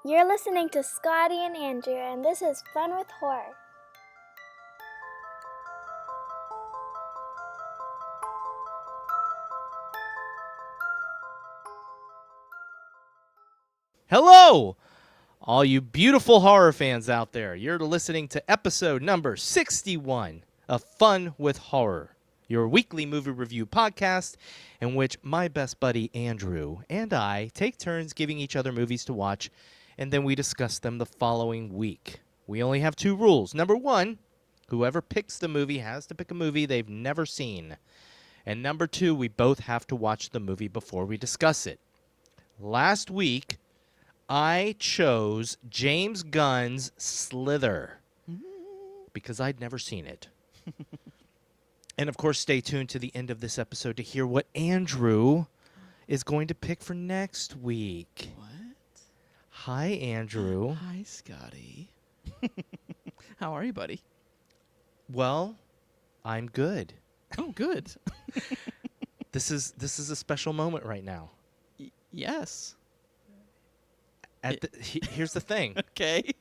You're listening to Scotty and Andrew, and this is Fun with Horror. Hello, all you beautiful horror fans out there. You're listening to episode number 61 of Fun with Horror, your weekly movie review podcast in which my best buddy Andrew and I take turns giving each other movies to watch, and then we discuss them the following week. We only have two rules. Number one, whoever picks the movie has to pick a movie they've never seen. And number two, we both have to watch the movie before we discuss it. Last week, I chose James Gunn's Slither because I'd never seen it. And, of course, stay tuned to the end of this episode to hear what Andrew is going to pick for next week. What? Hi, Andrew. Hi, Scotty. How are you, buddy? Well, I'm good. Oh, good. This is a special moment right now. Yes. Here's the thing. Okay.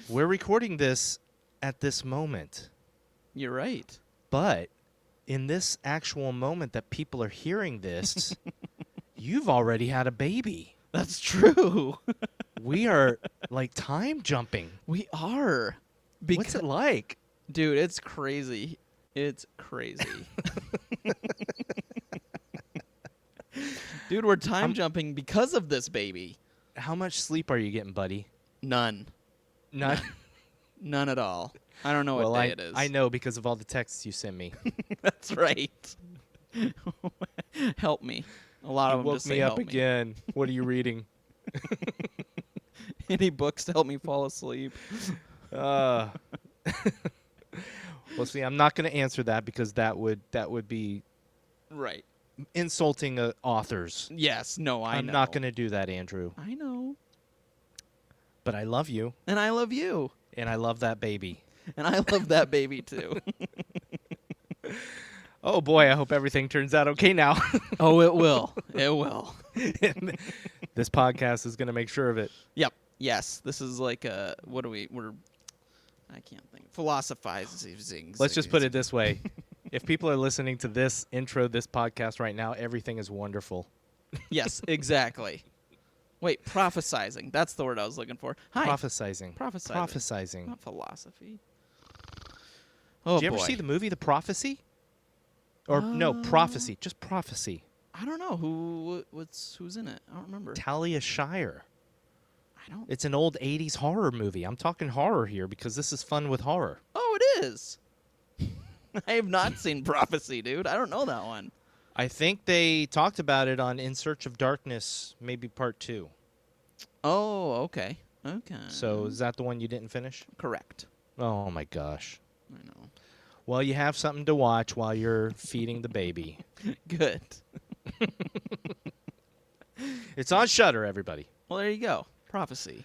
We're recording this at this moment. You're right. But in this actual moment that people are hearing this, you've already had a baby. That's true. We are like time jumping. We are. What's it like? Dude, it's crazy. It's crazy. Dude, we're time jumping because of this baby. How much sleep are you getting, buddy? None. None? None at all. I don't know what day it is. I know because of all the texts you send me. That's right. Help me. A lot of them just say help me. Woke me up again. What are you reading? Any books to help me fall asleep? Well, see, I'm not going to answer that because that would be right. Insulting authors. Yes, no, I know. I'm not going to do that, Andrew. I know. But I love you. And I love you. And I love that baby. And I love that baby, too. Oh, boy, I hope everything turns out okay now. Oh, it will. It will. This podcast is going to make sure of it. Yep. Yes. This is like I can't think. Philosophizing. Let's just put it this way. If people are listening to this podcast right now, everything is wonderful. Yes, exactly. Wait, prophesizing. That's the word I was looking for. Hi. Prophesizing. Not philosophy. Oh, Did you ever see the movie The Prophecy? Or no, Prophecy. Just Prophecy. I don't know who's in it. I don't remember. Talia Shire. I don't. It's an old 80s horror movie. I'm talking horror here because this is Fun with Horror. Oh, it is. I have not seen Prophecy, dude. I don't know that one. I think they talked about it on In Search of Darkness, maybe part 2. Oh, okay. Okay. So is that the one you didn't finish? Correct. Oh, my gosh. I know. Well, you have something to watch while you're feeding the baby. Good. It's on Shudder, everybody. Well, there you go. Prophecy.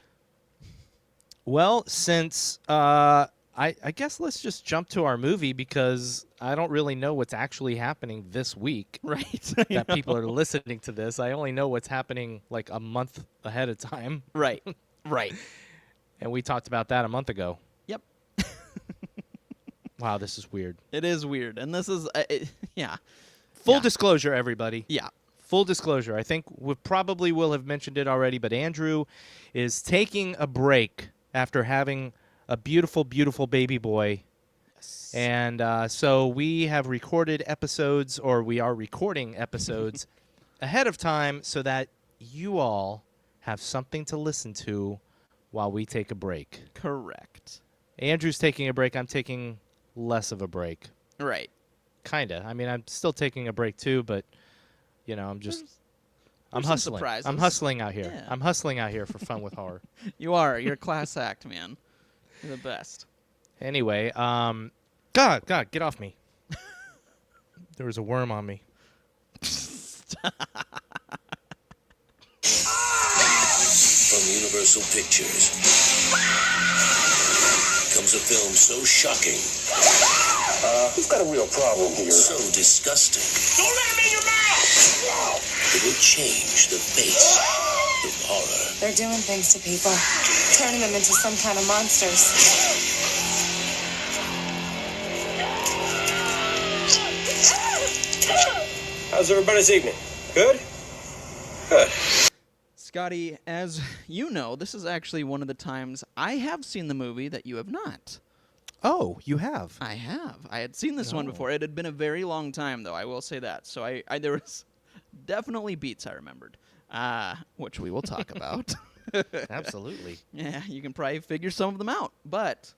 Well, since I guess let's just jump to our movie because I don't really know what's actually happening this week. Right. That people are listening to this. I only know what's happening like a month ahead of time. Right. Right. And we talked about that a month ago. Yep. Wow, this is weird. It is weird. And this is, yeah. Full disclosure, everybody. Yeah. Full disclosure. I think we probably will have mentioned it already, but Andrew is taking a break after having a beautiful, beautiful baby boy. Yes. And so we have recorded episodes, or we are recording episodes ahead of time so that you all have something to listen to while we take a break. Correct. Andrew's taking a break. I'm taking less of a break. Right. Kinda. I mean, I'm still taking a break too, but, you know, I'm hustling. Surprises. I'm hustling out here. Yeah. I'm hustling out here for Fun with Horror. You are. You're a class act, man. You're the best. Anyway, God, get off me. There was a worm on me. From Universal Pictures comes a film so shocking. He's got a real problem here. So disgusting. Don't let him in your mouth! It will change the face of horror. They're doing things to people, turning them into some kind of monsters. How's everybody's evening? Good? Good. Scotty, as you know, this is actually one of the times I have seen the movie that you have not. Oh, you have? I have. I had seen this one before. It had been a very long time, though, I will say that. So I there was definitely beats I remembered, which we will talk about. Absolutely. Yeah, you can probably figure some of them out. But,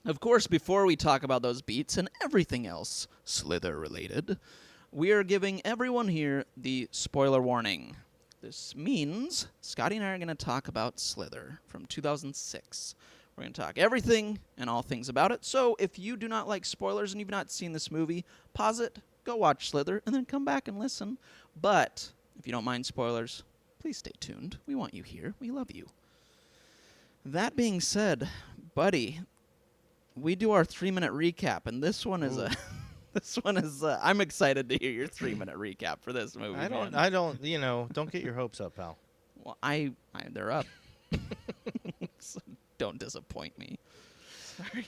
of course, before we talk about those beats and everything else Slither-related, we are giving everyone here the spoiler warning. This means Scotty and I are going to talk about Slither from 2006. We're going to talk everything and all things about it. So if you do not like spoilers and you've not seen this movie, pause it, go watch Slither, and then come back and listen. But if you don't mind spoilers, please stay tuned. We want you here. We love you. That being said, buddy, we do our 3-minute recap, and this one is I'm excited to hear your 3-minute recap for this movie. Don't get your hopes up, pal. Well, they're up. So don't disappoint me. Sorry.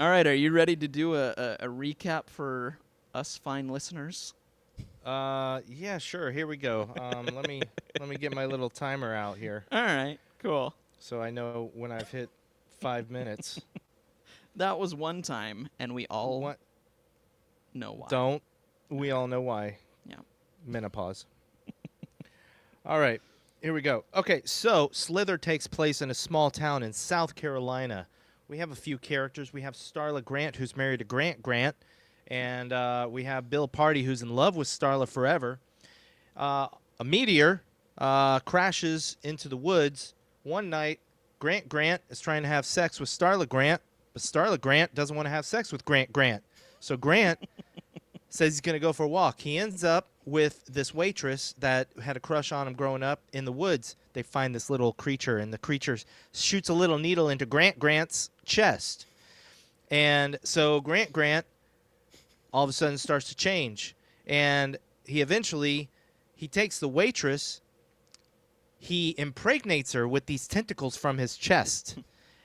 All right, are you ready to do a recap for us fine listeners? Yeah, sure. Here we go. Let me get my little timer out here. All right, cool. So I know when I've hit 5 minutes. That was one time, and we all know why. Don't. We all know why. Yeah. Menopause. All right. Here we go. Okay, so Slither takes place in a small town in South Carolina. We have a few characters. We have Starla Grant, who's married to Grant Grant. And we have Bill Party, who's in love with Starla forever. A meteor crashes into the woods. One night, Grant Grant is trying to have sex with Starla Grant, but Starla Grant doesn't want to have sex with Grant Grant. So Grant says he's going to go for a walk. He ends up with this waitress that had a crush on him growing up in the woods. They find this little creature, and the creature shoots a little needle into Grant Grant's chest. And so Grant Grant all of a sudden starts to change. And he takes the waitress, he impregnates her with these tentacles from his chest.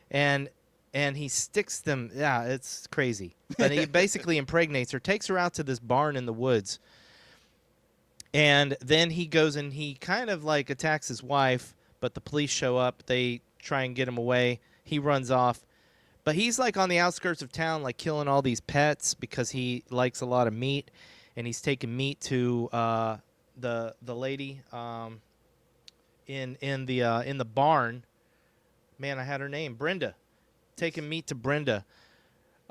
And he sticks them. Yeah, it's crazy. But he basically impregnates her, takes her out to this barn in the woods. And then he goes and he kind of like attacks his wife, but the police show up. They try and get him away. He runs off. But he's like on the outskirts of town, like killing all these pets because he likes a lot of meat. And he's taking meat to the lady in the barn. Man, I had her name, Brenda. Taking meat to Brenda.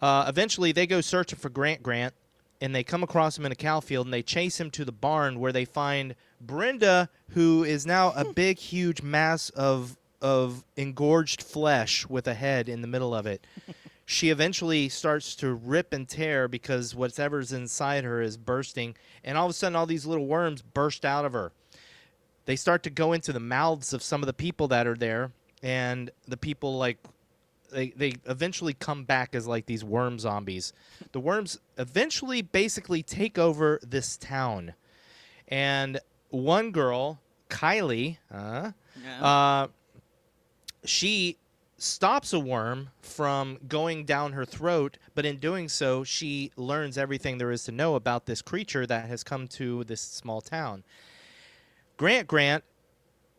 Eventually, they go searching for Grant Grant, and they come across him in a cow field, and they chase him to the barn where they find Brenda, who is now a big, huge mass of engorged flesh with a head in the middle of it. She eventually starts to rip and tear because whatever's inside her is bursting, and all of a sudden, all these little worms burst out of her. They start to go into the mouths of some of the people that are there, and the people like they eventually come back as like these worm zombies. The worms eventually basically take over this town. And one girl, Kylie, she stops a worm from going down her throat, but in doing so, she learns everything there is to know about this creature that has come to this small town. Grant Grant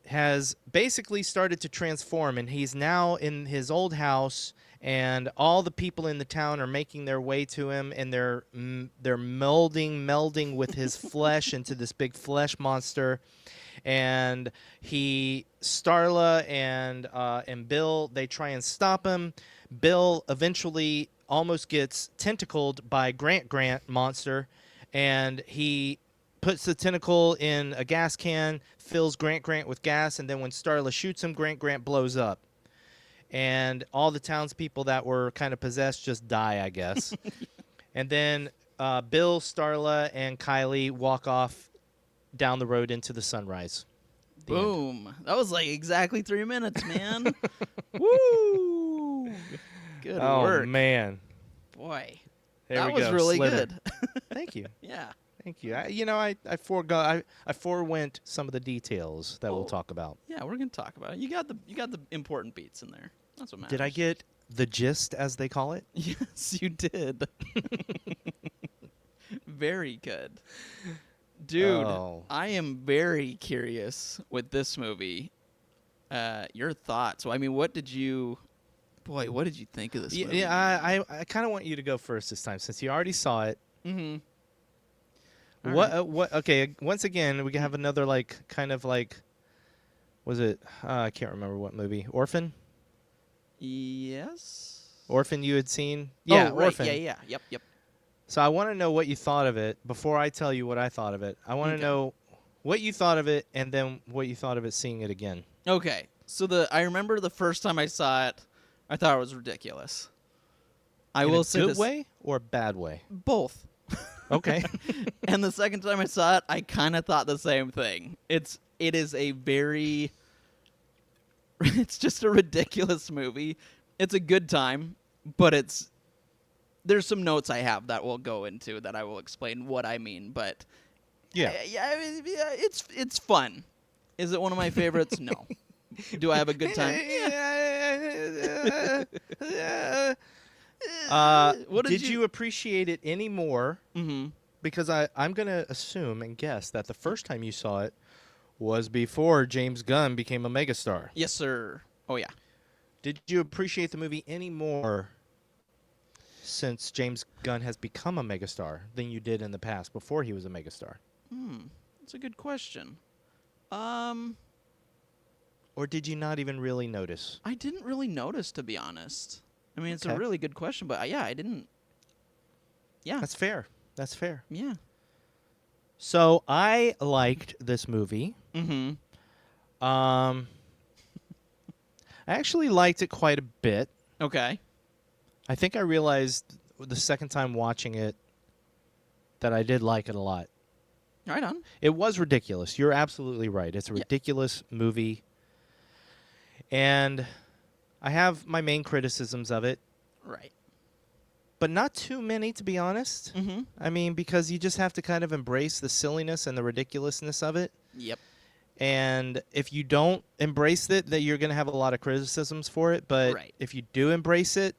has basically started to transform, and he's now in his old house, and all the people in the town are making their way to him, and they're melding with his flesh into this big flesh monster. And Starla and Bill, they try and stop him. Bill eventually almost gets tentacled by Grant Grant monster, and he puts the tentacle in a gas can, fills Grant Grant with gas, and then when Starla shoots him, Grant Grant blows up. And all the townspeople that were kind of possessed just die, I guess. And then Bill, Starla, and Kylie walk off down the road into the sunrise. Boom. That was like exactly 3 minutes, man. Woo! Good work. Oh, man. Boy. There that we was go. really Slither. good. Thank you. Yeah. Thank you. I forewent some of the details that we'll talk about. Yeah, we're gonna talk about it. You got the important beats in there. That's what matters. Did I get the gist, as they call it? Yes, you did. Very good. Dude, Oh. I am very curious with this movie. Your thoughts. Well, I mean, what did you think of this movie? Yeah, I kind of want you to go first this time, since you already saw it. Mm-hmm. What? Okay. Once again, we can have another was it? I can't remember what movie. Orphan. Yes. Orphan, you had seen? Yeah, Oh, right. Orphan. Yeah. Yep. So I want to know what you thought of it before I tell you what I thought of it. I want to know what you thought of it, and then what you thought of it seeing it again. Okay. So I remember the first time I saw it, I thought it was ridiculous. I will say good this, way or bad way? both. Okay. And the second time I saw it, I kind of thought the same thing. It is a very it's just a ridiculous movie. It's a good time, but there's some notes I have that we'll go into that I will explain what I mean, but yeah, it's fun. Is it one of my favorites? No. Do I have a good time? What did you appreciate it any more? Mm-hmm. Because I'm going to assume and guess that the first time you saw it was before James Gunn became a megastar. Yes, sir. Oh, yeah. Did you appreciate the movie any more since James Gunn has become a megastar than you did in the past before he was a megastar? That's a good question. Or did you not even really notice? I didn't really notice, to be honest. I mean, it's a Okay. really good question, but yeah, I didn't. Yeah. That's fair. That's fair. Yeah. So I liked this movie. Mm-hmm. I actually liked it quite a bit. Okay. I think I realized the second time watching it that I did like it a lot. Right on. It was ridiculous. You're absolutely right. It's a Yeah. ridiculous movie. And I have my main criticisms of it, Right. but not too many, to be honest. Mm-hmm. I mean, because you just have to kind of embrace the silliness and the ridiculousness of it. Yep. And if you don't embrace it, that you're going to have a lot of criticisms for it. But Right. if you do embrace it,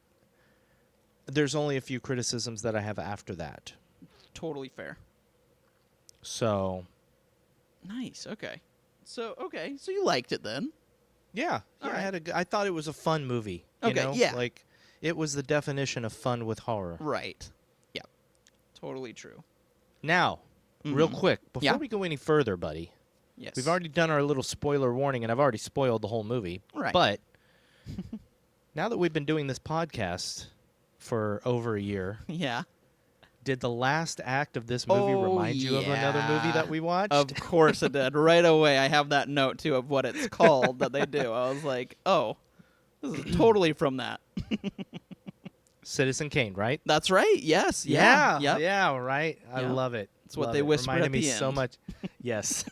there's only a few criticisms that I have after that. Totally fair. So, Nice. Okay. So you liked it then? yeah, All right. I thought it was a fun movie. You Okay, know? yeah. Like, it was the definition of fun with horror. Right. Yep. Totally true. Now, real Mhm. quick, before Yeah. we go any further, buddy, Yes. we've already done our little spoiler warning, and I've already spoiled the whole movie. Right. But now that we've been doing this podcast for over a year, Yeah. did the last act of this movie Oh, remind you of another movie yeah. that we watched? Of course it did. Right away, I have that note, too, of what it's called that they do. I was like, oh, this is totally from that. Citizen Kane, right? That's right. Yes. Yeah. Yep. Yeah, right. I Yeah. love it. It's what Love they it. whisper Reminded at me the so end. much. Yes.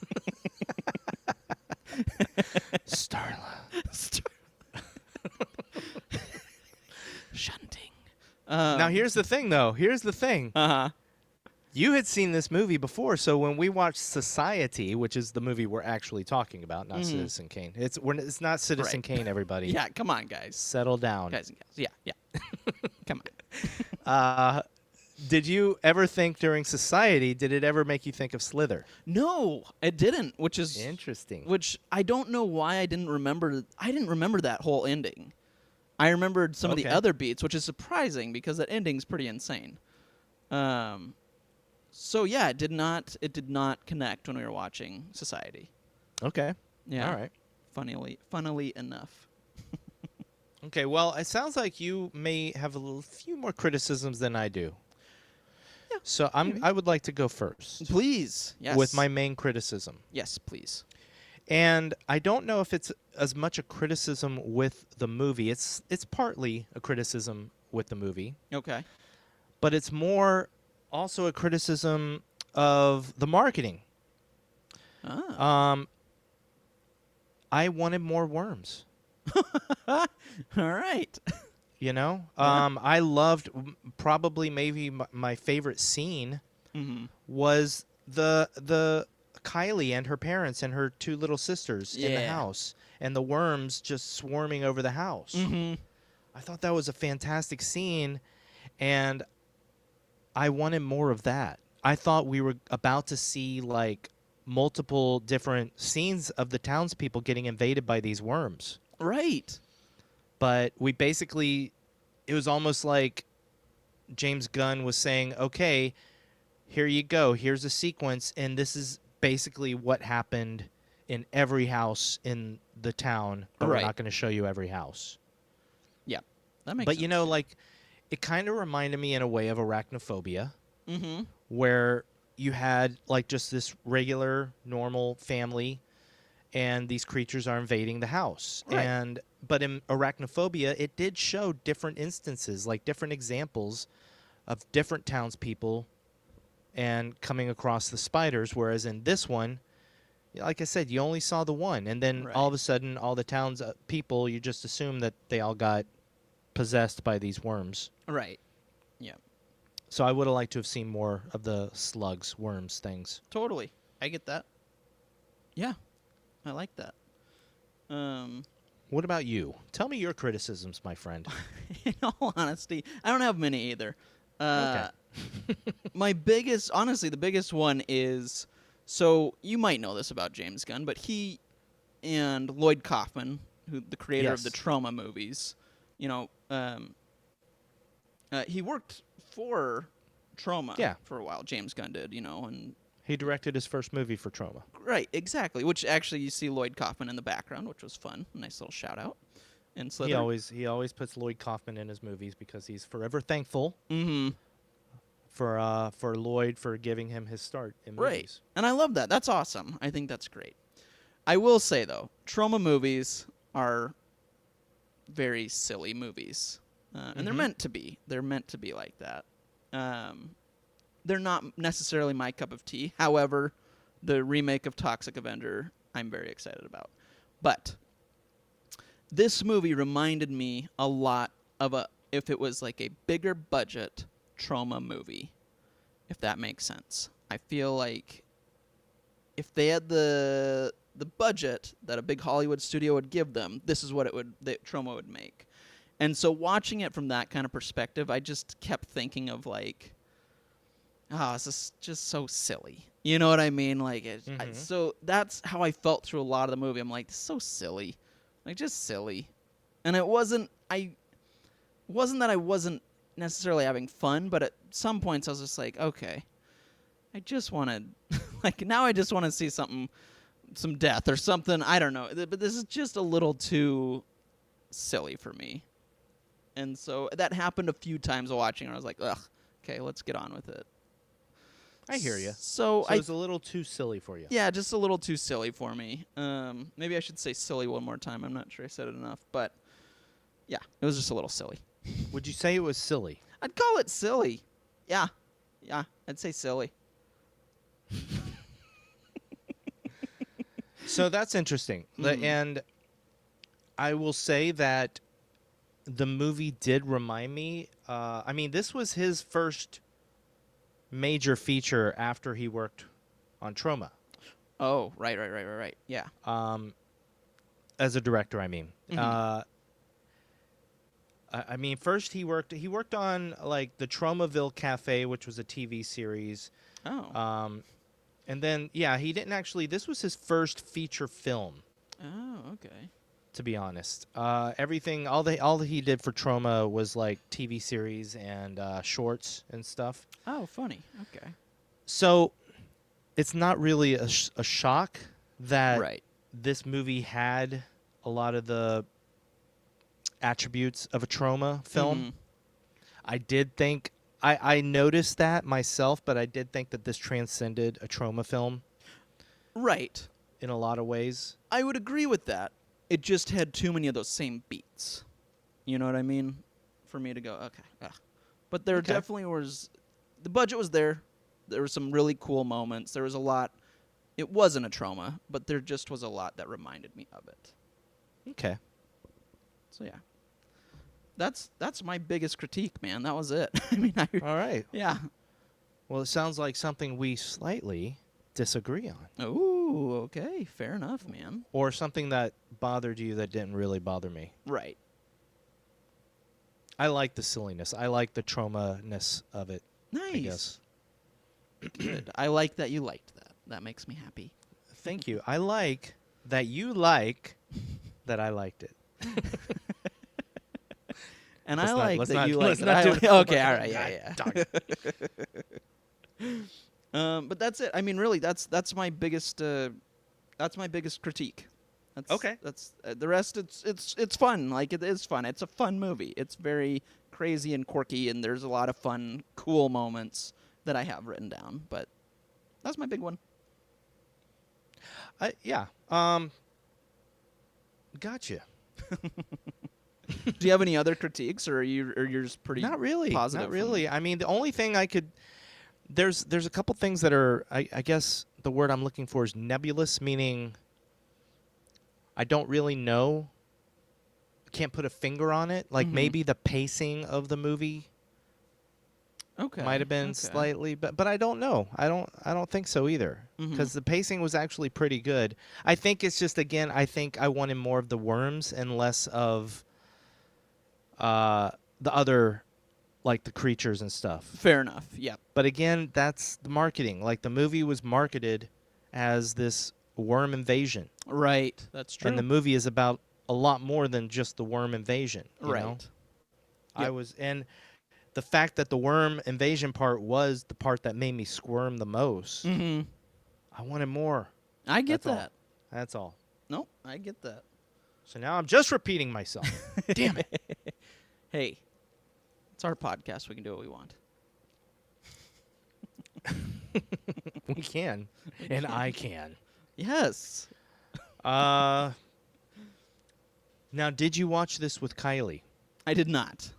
Starla. Shunting. Now, here's the thing, though. Here's the thing. Uh-huh. You had seen this movie before, so when we watched Society, which is the movie we're actually talking about, not Citizen Kane. It's not Citizen Mm-hmm. Right. Kane, everybody. Yeah, come on, guys. Settle down. Guys and gals. Yeah. Come on. Did you ever think during Society, did it ever make you think of Slither? No, it didn't, which is Interesting. Which I don't know why I didn't remember. I didn't remember that whole ending. I remembered some of the Okay. other beats, which is surprising because that ending's pretty insane. So yeah, it did not connect when we were watching Society. Okay. Yeah. All right. Funnily enough. Okay, well, it sounds like you may have few more criticisms than I do. Yeah, So I would like to go first Please. Yes. with my main criticism. Yes, please. And I don't know if it's as much a criticism with the movie. It's partly a criticism with the movie, Okay. but it's more also a criticism of the marketing. Ah. I wanted more worms. All right. You know, Yeah. I loved probably maybe my favorite scene was the Kylie and her parents and her two little sisters in the Yeah. house, and the worms just swarming over the house. I thought that was a fantastic scene, and I wanted more of that. I thought we were about to see like multiple different scenes of the townspeople getting invaded by these worms. Right. But we basically, it was almost like James Gunn was saying, okay, here you go. Here's a sequence. And this is basically what happened in every house in the town. But Right. we're not going to show you every house. Yeah. That makes But, sense. you know, like, it kind of reminded me in a way of Arachnophobia, Mm-hmm. where you had, like, just this regular, normal family, and these creatures are invading the house. Right. But in Arachnophobia, it did show different instances, like different examples of different townspeople and coming across the spiders, whereas in this one, like I said, you only saw the one, and then all of a sudden, all the town's people, you just assume that they all got possessed by these worms. Right. Yeah. So I would have liked to have seen more of the slugs, worms, things. Totally. I get that. Yeah. I like that. What about you? Tell me your criticisms, my friend. In all honesty, I don't have many either. Okay. My biggest, honestly, the biggest one is, so you might know this about James Gunn, but he and Lloyd Kaufman, who the creator of the Yes. Trauma movies, you know, he worked for Trauma for a while. James Gunn did, you know, and He directed his first movie for Trauma. right, exactly. Which actually you see Lloyd Kaufman in the background, which was fun. Nice little shout out. And Slither. He always puts Lloyd Kaufman in his movies because he's forever thankful Mm-hmm. for Lloyd for giving him his start in Right. movies. And I love that. That's awesome. I think that's great. I will say, though, Trauma movies are very silly movies. And they're meant to be. They're meant to be like that. They're not necessarily my cup of tea. However, the remake of Toxic Avenger, I'm very excited about. But this movie reminded me a lot of if it was like a bigger budget Trauma movie, if that makes sense. I feel like if they had the budget that a big Hollywood studio would give them, this is what Trauma would make. And so watching it from that kind of perspective, I just kept thinking of like, this is just so silly. You know what I mean? Like, so that's how I felt through a lot of the movie. I'm like, this is so silly, like just silly. And it wasn't that I wasn't necessarily having fun, but at some points I was just like, okay, I just wanted, like now I just want to see some death or something. I don't know, but this is just a little too silly for me. And so that happened a few times watching, and I was like, ugh, okay, let's get on with it. I hear you. So it was a little too silly for you. Yeah, just a little too silly for me. Maybe I should say silly one more time. I'm not sure I said it enough, but yeah, it was just a little silly. Would you say it was silly? I'd call it silly. Yeah, I'd say silly. So that's interesting. And I will say that the movie did remind me. I mean, this was his first major feature after he worked on Trauma. Oh, right. Yeah. As a director, I mean. I mean, first he worked on like the Traumaville Cafe, which was a TV series. Oh. And then he didn't actually. This was his first feature film. Oh, okay. To be honest, everything, all that he did for Trauma was like TV series and shorts and stuff. Oh, funny. Okay. So it's not really a shock that this movie had a lot of the attributes of a Trauma film. I did think I noticed that myself, but I did think that this transcended a Trauma film. Right. In a lot of ways. I would agree with that. It just had too many of those same beats. You know what I mean? For me to go, okay. But there definitely was... The budget was there. There were some really cool moments. There was a lot... It wasn't a Trauma, but there just was a lot that reminded me of it. Okay. So, yeah. That's my biggest critique, man. That was it. I mean, all right. Yeah. Well, it sounds like something we slightly disagree on. Ooh, okay. Fair enough, man. Or something that bothered you that didn't really bother me. Right. I like the silliness. I like the trauma-ness of it, Nice. I guess. Good. I like that you liked that. That makes me happy. Thank you. I like that you like that I liked it. And Let's I not- like let's that not- you let's like not that. do I it. like. Okay, all right, yeah. Dog. But that's it. I mean, really, that's my biggest critique. That's, Okay. That's the rest. It's fun. Like it is fun. It's a fun movie. It's very crazy and quirky, and there's a lot of fun, cool moments that I have written down. But that's my big one. Yeah. Gotcha. Do you have any other critiques, or you're just pretty Not really. positive? Not really. I mean, the only thing I could there's a couple things that are I guess the word I'm looking for is nebulous, meaning I don't really know. Can't put a finger on it. Like maybe the pacing of the movie Okay. might have been slightly, but I don't know. I don't think so either, because the pacing was actually pretty good. I think it's just, again, I think I wanted more of the worms and less of the other, like the creatures and stuff. Fair enough. Yep. But again, that's the marketing. Like the movie was marketed as this worm invasion, Right. That's true. and the movie is about a lot more than just the worm invasion. You right. know? Yep. And the fact that the worm invasion part was the part that made me squirm the most. Mm-hmm. I wanted more. I get That's all. that. That's all. No, I get that. So now I'm just repeating myself. Damn it. Hey, it's our podcast. We can do what we want. We can. And I can. Yes. Now, did you watch this with Kylie? I did not.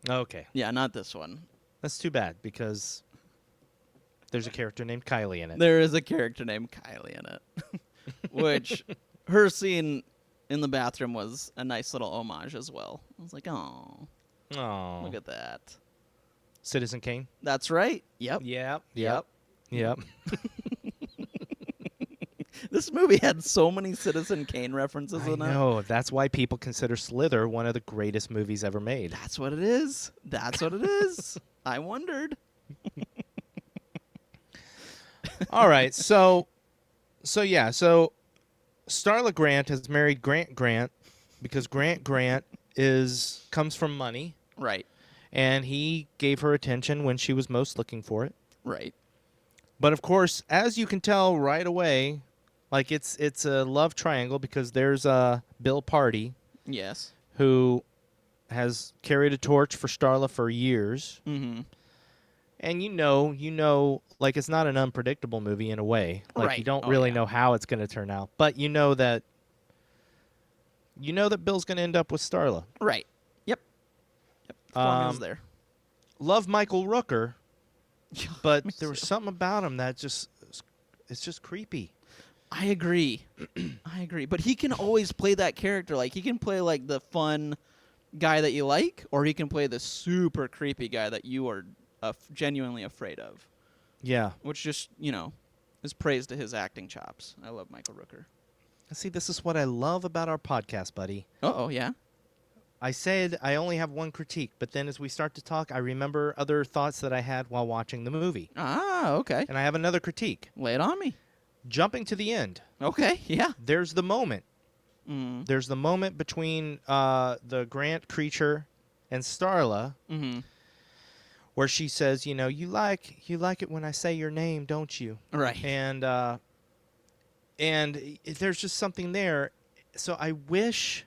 Okay. Yeah, not this one. That's too bad, because there's a character named Kylie in it. There is a character named Kylie in it, which her scene in the bathroom was a nice little homage as well. I was like, oh, Oh. look at that. Citizen Kane? That's right. Yep. Yep. This movie had so many Citizen Kane references I in it. know. That's why people consider Slither one of the greatest movies ever made. That's what it is. That's what it is. I wondered. All right. So Starla Grant has married Grant Grant because Grant Grant comes from money, Right. and he gave her attention when she was most looking for it. Right. But of course, as you can tell right away, like it's a love triangle, because there's Bill Party, Yes. who has carried a torch for Starla for years. Mm-hmm. And you know, like it's not an unpredictable movie in a way. Like Right. you don't Oh, really yeah. know how it's going to turn out, but you know that Bill's going to end up with Starla. Right. Yep. Formula's there. Love Michael Rooker, but Me there was too. something about him that it's just creepy. I agree. I agree. But he can always play that character. Like he can play like the fun guy that you like, or he can play the super creepy guy that you are genuinely afraid of. Yeah. Which just, is praise to his acting chops. I love Michael Rooker. See, this is what I love about our podcast, buddy. Uh-oh, yeah? I said I only have one critique, but then as we start to talk, I remember other thoughts that I had while watching the movie. Ah, okay. And I have another critique. Lay it on me. Jumping to the end, Okay, yeah. there's the moment. Mm. There's the moment between the Grant creature and Starla, Mm-hmm. where she says, you like it when I say your name, don't you? Right. And there's just something there. So I wish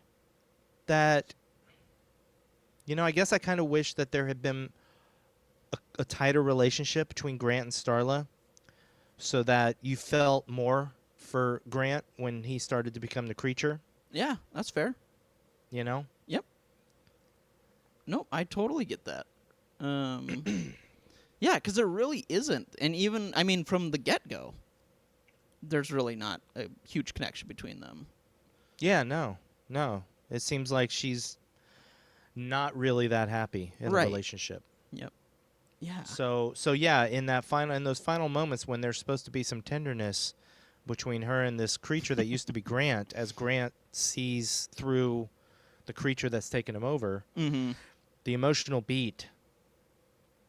that, I guess I kind of wish that there had been a tighter relationship between Grant and Starla, so that you felt more for Grant when he started to become the creature, Yeah, that's fair. Yep. No, I totally get that. Yeah, because there really isn't. And even, from the get-go, there's really not a huge connection between them. Yeah, no. It seems like she's not really that happy in Right. the relationship. Yep. Yeah. So yeah, in those final moments when there's supposed to be some tenderness between her and this creature that used to be Grant, as Grant sees through the creature that's taken him over, Mm-hmm. the emotional beat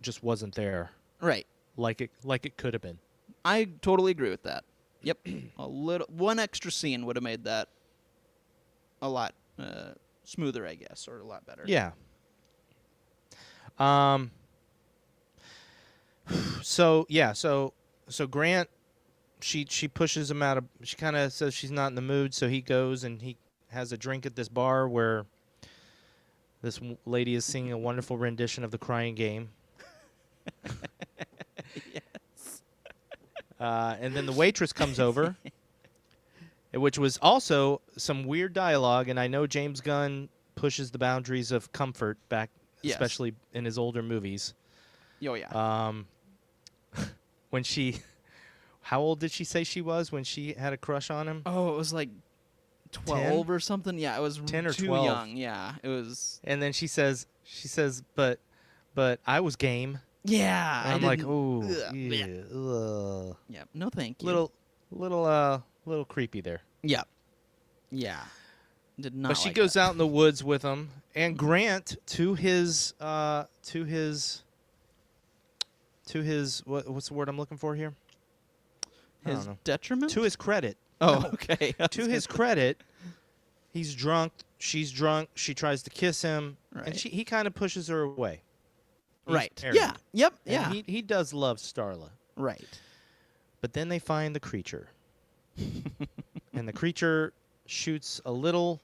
just wasn't there Right. like it could have been. I totally agree with that. Yep. One extra scene would have made that a lot smoother, I guess, or a lot better. Yeah. So Grant, she pushes him out of. She kind of says she's not in the mood, so he goes and he has a drink at this bar where this lady is singing a wonderful rendition of The Crying Game. Yes. And then the waitress comes over, which was also some weird dialogue. And I know James Gunn pushes the boundaries of comfort back, Yes. especially in his older movies. Oh, yeah. When she, how old did she say she was when she had a crush on him? Oh, it was like 12 or something. Yeah, it was 10 or too 12. young. Yeah, it was. And then she says, but I was game. Yeah, And I'm like, oh, yeah, Yeah, no thank you. little creepy there. Yeah. Yeah. Did not But she like goes that. out in the woods with him, and Grant, to his what's the word I'm looking for here? I His don't know. detriment? To his credit. Oh, okay. To his credit, he's drunk. She's drunk. She tries to kiss him, Right. and he kind of pushes her away. He's Right. arrogant. Yeah. Yep. And Yeah. he does love Starla. Right. But then they find the creature. And the creature shoots a little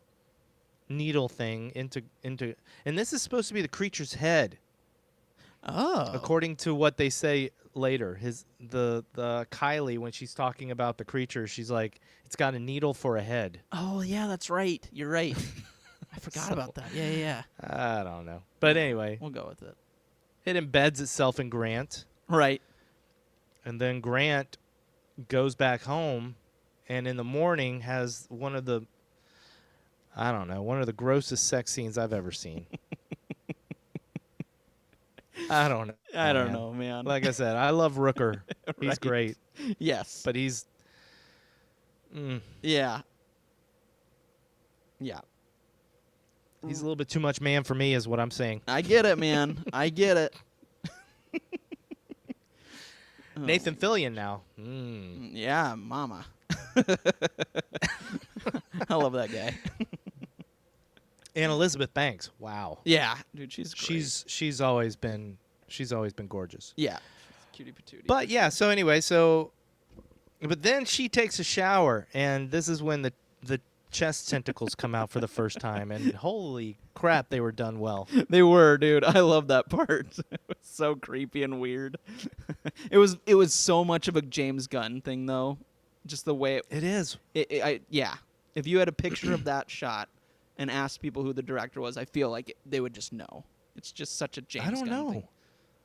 needle thing into and this is supposed to be the creature's head, Oh. according to what they say later. The Kylie, when she's talking about the creature, she's like, it's got a needle for a head. Oh, yeah, that's right. You're right. I forgot about that. Yeah, yeah, yeah. I don't know. But anyway, We'll go with it. it embeds itself in Grant, Right. and then Grant goes back home, and in the morning has one of the grossest sex scenes I've ever seen. I don't know. I don't know, man. Like I said, I love Rooker. He's Right. great, Yes. but he's Yeah. Yeah. he's a little bit too much man for me, is what I'm saying. I get it, man. I get it. Nathan Fillion now. Yeah, mama. I love that guy. And Elizabeth Banks. Wow. Yeah, dude, she's great. She's always been gorgeous. Yeah. Cutie patootie. But yeah, so anyway, but then she takes a shower, and this is when the chest tentacles come out for the first time, and holy crap, they were done well. They were, dude. I love that part. It was so creepy and weird. It was so much of a James Gunn thing, though. Just the way It is. yeah. If you had a picture of that shot and asked people who the director was, I feel like they would just know. It's just such a James I don't Gunn know. thing.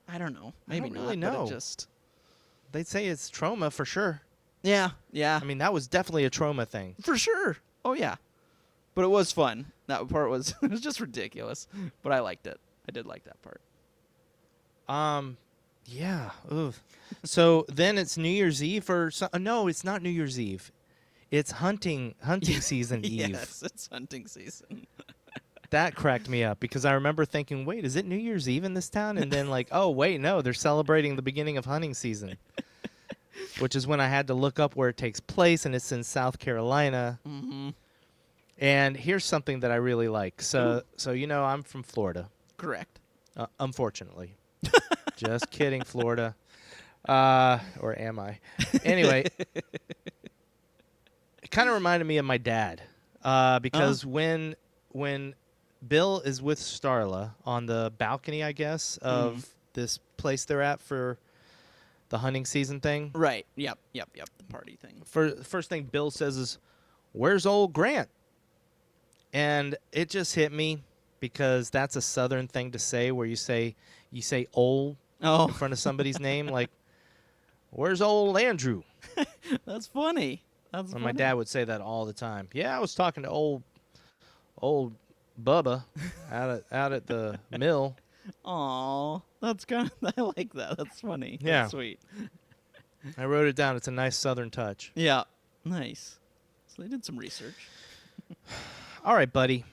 I don't know. Maybe don't not. really But know. it just. They'd say it's trauma for sure. Yeah. Yeah. I mean, that was definitely a trauma thing. For sure. Oh yeah. But it was fun. That part was it was just ridiculous. But I liked it. I did like that part. Yeah. Oof. So then it's New Year's Eve or no, it's not New Year's Eve. It's hunting season Eve. Yes, it's hunting season. That cracked me up because I remember thinking, wait, is it New Year's Eve in this town? And then like, oh wait, no, they're celebrating the beginning of hunting season. Which is when I had to look up where it takes place, and it's in South Carolina. Mm-hmm. And here's something that I really like. So I'm from Florida. Correct. Unfortunately. Just kidding, Florida. Or am I? Anyway, it kind of reminded me of my dad. Because when Bill is with Starla on the balcony, I guess, of this place they're at for the hunting season thing. Right. Yep. The party thing. First thing Bill says is, "Where's old Grant?" And it just hit me because that's a Southern thing to say, where you say "old" in front of somebody's name, like, "Where's old Andrew?" That's funny. And my dad would say that all the time. Yeah, I was talking to old Bubba out at the mill. Aw, that's kind of, I like that. That's funny. Yeah. That's sweet. I wrote it down. It's a nice Southern touch. Yeah, nice. So they did some research. All right, buddy.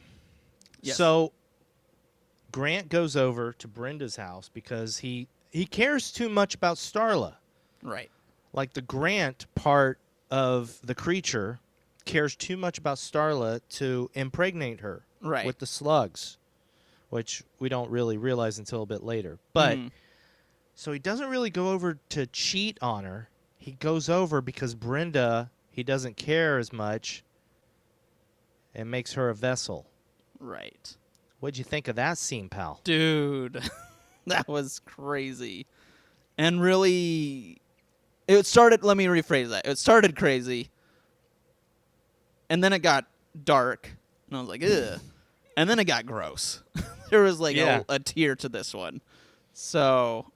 Yes. So Grant goes over to Brenda's house because he cares too much about Starla. Right. Like the Grant part of the creature cares too much about Starla to impregnate her Right. with the slugs, which we don't really realize until a bit later. But so he doesn't really go over to cheat on her. He goes over because Brenda, he doesn't care as much and makes her a vessel. Right. What'd you think of that scene, pal? Dude, that was crazy. And really, it started, let me rephrase that. It started crazy, and then it got dark, and I was like, ugh. And then it got gross. There was like a tier to this one. So,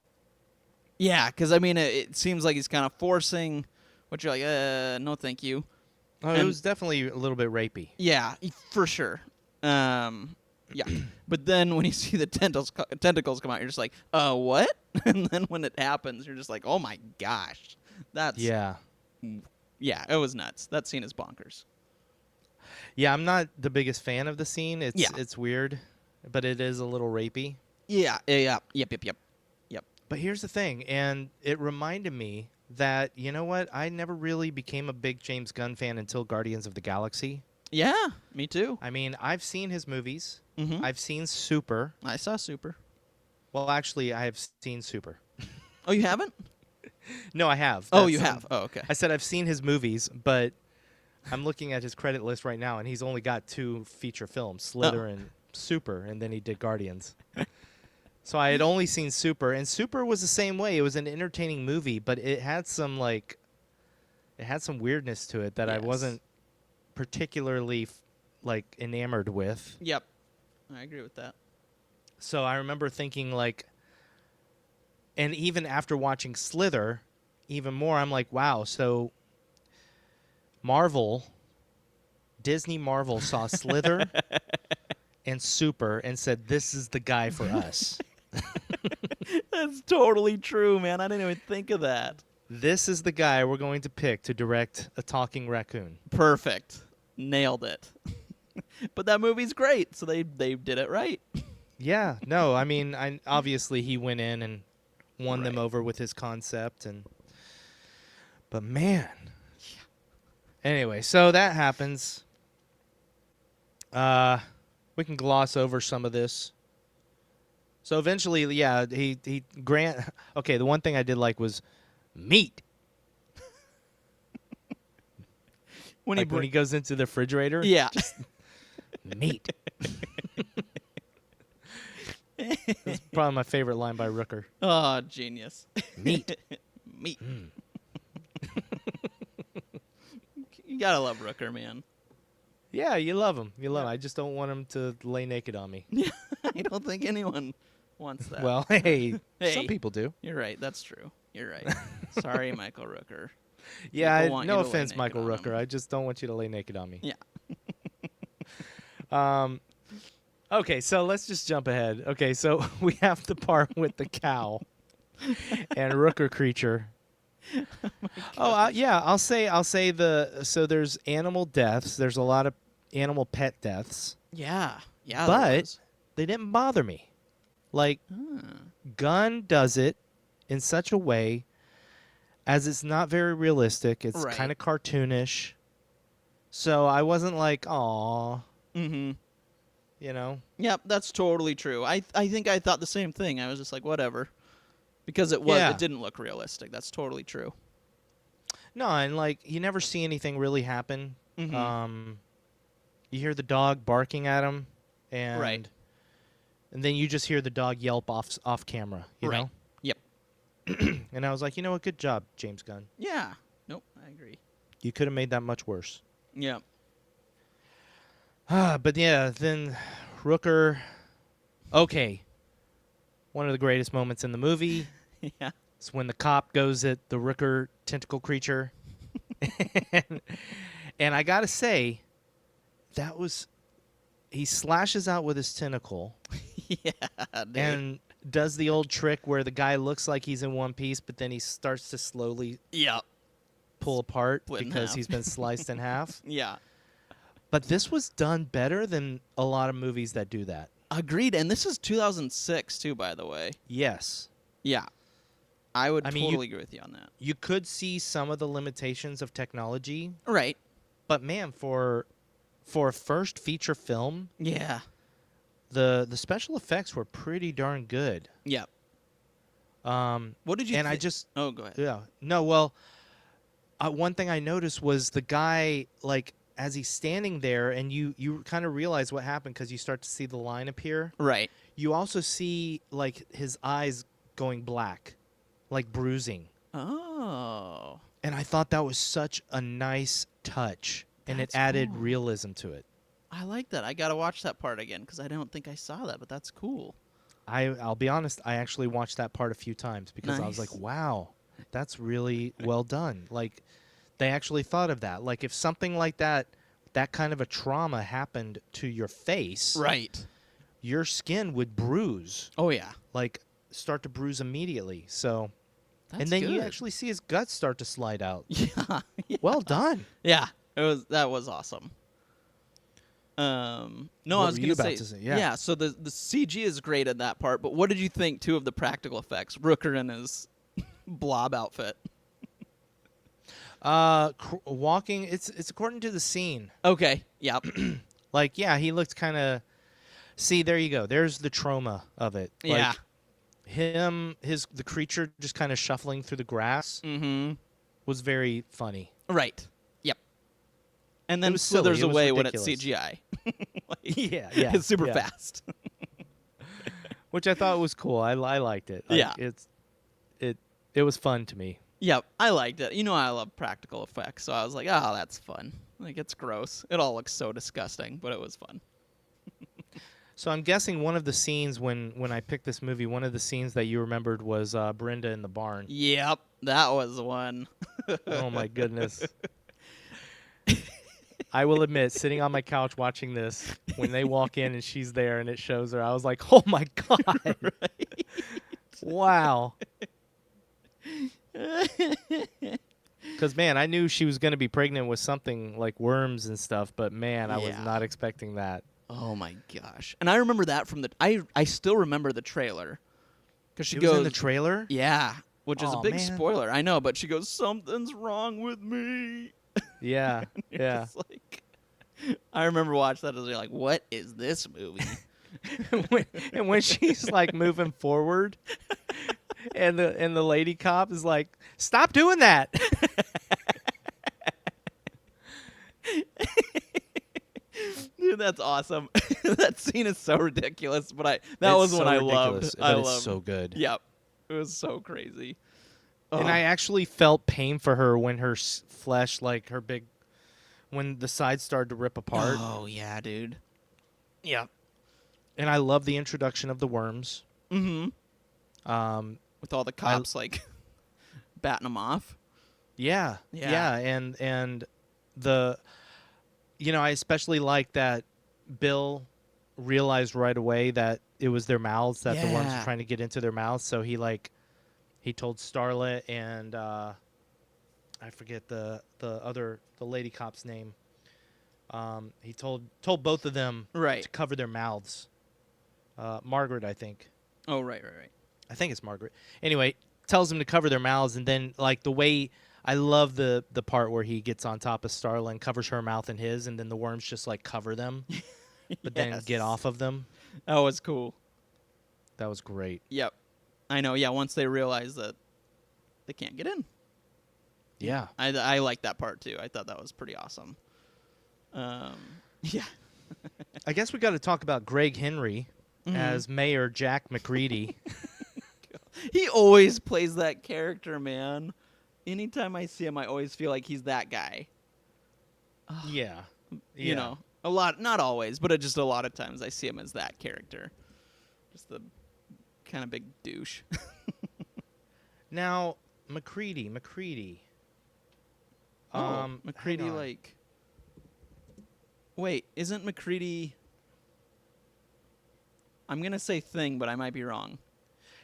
yeah, because, I mean, it seems like he's kind of forcing, what you're like, no thank you. Oh, it was definitely a little bit rapey. Yeah, for sure. Yeah. But then when you see the tentacles come out, you're just like, what? And then when it happens, you're just like, oh my gosh. That's Yeah, it was nuts. That scene is bonkers. yeah. I'm not the biggest fan of the scene. Yeah. It's weird, but it is a little rapey. Yeah. Yep. But here's the thing, and it reminded me that, you know what? I never really became a big James Gunn fan until Guardians of the Galaxy. Yeah, me too. I mean, I've seen his movies. Mhm. I've seen Super. I saw Super. Well, actually, I have seen Super. Oh, you haven't? No, I have. Oh, you That's, have. Oh, okay. I said I've seen his movies, but I'm looking at his credit list right now, and he's only got 2 feature films, Slither and Super, and then he did Guardians. So I had only seen Super, and Super was the same way. It was an entertaining movie, but it had some weirdness to it that I Yes. wasn't particularly enamored with. Yep. I agree with that. So I remember thinking and even after watching Slither, even more, I'm like, wow. So Disney Marvel saw Slither and Super and said, this is the guy for us. That's totally true, man. I didn't even think of that. This is the guy we're going to pick to direct a talking raccoon. Perfect. Nailed it. But that movie's great, so they did it right. Yeah, no, I mean, obviously he went in and won them Right. over with his concept, but man. Anyway, so that happens. We can gloss over some of this. So eventually, yeah, Grant. Okay, the one thing I did like was meat. When When he goes into the refrigerator. yeah. Meat. That's probably my favorite line by Rooker. Oh, genius. Meat. Meat. You gotta love Rooker, man. Yeah, you love him. You love him. I just don't want him to lay naked on me. I don't think anyone wants that. Well, hey, Hey. some people do. You're right. That's true. You're right. Sorry, Michael Rooker. Yeah, People want no you to lay offense, naked Michael on Rooker. him. I just don't want you to lay naked on me. Yeah. Okay, so let's just jump ahead. Okay, so we have the part with the cow and Rooker creature. Yeah, I'll say so there's animal deaths. There's a lot of animal pet deaths, Yeah. Yeah. but there was. they didn't bother me. Like Gunn does it in such a way as it's not very realistic. It's Right. kind of cartoonish. So I wasn't like, "Aw," Mm-hmm. you know. Yep, that's totally true. I think I thought the same thing. I was just like, whatever, because it didn't look realistic. That's totally true. No, and you never see anything really happen. Mhm. You hear the dog barking at him, and Right. and then you just hear the dog yelp off camera. You Right. know. Yep. And I was like, you know what? Good job, James Gunn. Yeah. Nope. I agree. You could have made that much worse. Yeah. But yeah, then Rooker. Okay. One of the greatest moments in the movie Yeah. is when the cop goes at the Rooker tentacle creature. and I got to say, he slashes out with his tentacle. Yeah, dude. and does the old trick where the guy looks like he's in one piece, but then he starts to slowly Yeah. pull apart Split in because half. he's been sliced in half. Yeah. But this was done better than a lot of movies that do that. Agreed. And this is 2006 too, by the way. Yes. Yeah. I would I mean, totally agree with you on that. You could see some of the limitations of technology, Right. but man, for a first feature film, Yeah. the special effects were pretty darn good. Yep. Um, What did you and I just Oh, go ahead. yeah no well, one thing I noticed was the guy, like, as he's standing there, and you kind of realize what happened because you start to see the line appear. Right. You also see like his eyes going black, like bruising. Oh. And I thought that was such a nice touch, and it That's added cool. realism to it. I like that. I got to watch that part again because I don't think I saw that, but that's cool. I'll be honest, I actually watched that part a few times because I was like, Nice. wow, that's really well done. Like, they actually thought of that. Like, if something like that kind of a trauma happened to your face, Right. your skin would bruise, Oh, yeah. like start to bruise immediately. So, That's and then you good. actually see his guts start to slide out. Yeah. Yeah. Well done. Yeah. That was awesome. No, What I was were going you to about to say? Yeah. Yeah, so the CG is great in that part, but what did you think too of the practical effects? Rooker in his blob outfit. Walking, it's according to the scene. Okay. Yep. Like, yeah, he looked kind of. See, there you go. There's the trauma of it. Yeah. Like, the creature just kind of shuffling through the grass Mm-hmm. was very funny. Right. Yep. And then was silly. slithers It was away ridiculous. when it's CGI. Like, Yeah, it's super yeah. fast. Which I thought was cool. I liked it. Like, Yeah. it was fun to me. Yep, I liked it. You know, I love practical effects, so I was like, oh, that's fun. Like, it's gross. It all looks so disgusting, but it was fun. So I'm guessing one of the scenes when I picked this movie, one of the scenes that you remembered was Brenda in the barn. Yep, that was one. Oh my goodness. I will admit, sitting on my couch watching this, when they walk in and she's there and it shows her, I was like, oh my God. Wow. Because, man, I knew she was going to be pregnant with something like worms and stuff, but, man, I was Yeah. not expecting that. Oh my gosh! And I remember that from the. I still remember the trailer, because she It goes was in the trailer? Yeah, which is a Aw, big man. spoiler. I know, but she goes, "Something's wrong with me." Yeah, You're yeah. just like, I remember watching that as like, what is this movie? and when she's, like, moving forward, and the lady cop is like, stop doing that. Dude, that's awesome. That scene is so ridiculous, but that It's was one so I ridiculous, loved. I but it's loved. so good. Yep, it was so crazy. And Ugh. I actually felt pain for her when her flesh, like when the sides started to rip apart. Oh yeah, dude. Yeah. And I love the introduction of the worms. Mm-hmm. With all the cops like batting them off. Yeah. Yeah. And the, I especially like that Bill realized right away that it was their mouths, that the worms Yeah. were trying to get into their mouths. So he told Starlet and I forget the lady cop's name. He told both of them Right. to cover their mouths. Margaret, I think. Oh right. I think it's Margaret. Anyway, tells them to cover their mouths, and then like the way I love the part where he gets on top of Starla and covers her mouth and his, and then the worms just like cover them, but then Yes. get off of them. That was cool. That was great. Yep. I know. Yeah. Once they realize that they can't get in. Yeah. I like that part too. I thought that was pretty awesome. Yeah. I guess we got to talk about Greg Henry Mm-hmm. as Mayor Jack McCready. He always plays that character, man. Anytime I see him, I always feel like he's that guy. Yeah. You know, a lot, not always, but just a lot of times I see him as that character. Just the kind of big douche. Now, McCready. McCready, hang on. like. Wait, isn't McCready. I'm going to say Thing, but I might be wrong.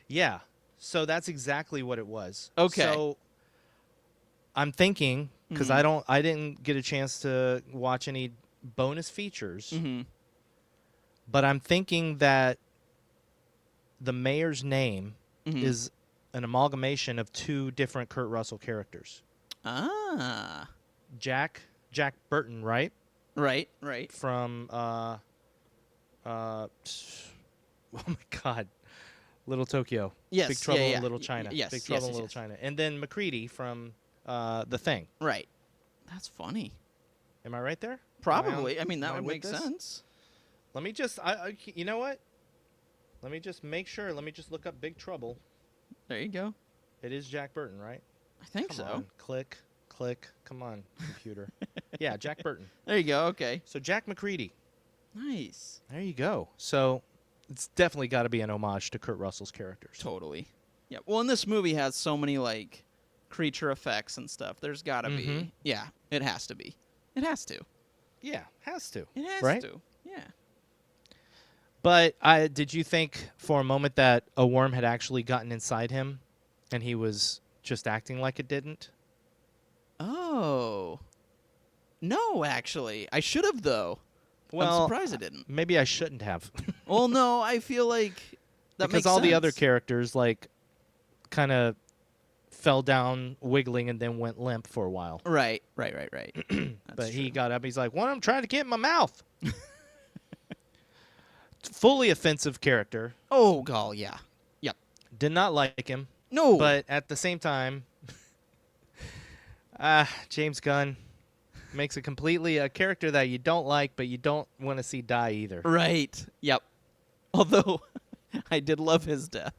Yeah. So that's exactly what it was. Okay. So I'm thinking, because I didn't get a chance to watch any bonus features, but I'm thinking that the mayor's name is an amalgamation of two different Kurt Russell characters. Ah. Jack Burton, right? Right. From oh my God, Little Tokyo. Yes, Big Trouble yeah. in Little China. Yes, Big Trouble yes, in Little yes. China. And then McCready from The Thing. Right. That's funny. Am I right there? Probably. I mean, that am I would with make this? sense. Let me just, you know what? Let me just make sure. Let me just look up Big Trouble. There you go. It is Jack Burton, right? I think Come so. on. Click. Come on, computer. Yeah, Jack Burton. There you go. Okay. So Jack McCready. Nice. There you go. So it's definitely got to be an homage to Kurt Russell's characters. Totally. Yeah. Well, and this movie has so many like creature effects and stuff. There's got to be. Yeah. It has to be. It has to. Yeah, has to. It has right? to. Yeah. But did you think for a moment that a worm had actually gotten inside him and he was just acting like it didn't? Oh. No, actually. I should have, though. Well, I'm surprised I didn't. Maybe I shouldn't have. Well, no, I feel like that because makes all sense. the other characters, like, kind of fell down wiggling and then went limp for a while. Right. But he got up. He's like, what? I'm trying to get in my mouth. Fully offensive character. Oh, God, yeah. Yep. Did not like him. No. But at the same time, James Gunn makes a completely a character that you don't like, but you don't want to see die either. Right. Yep. Although, I did love his death.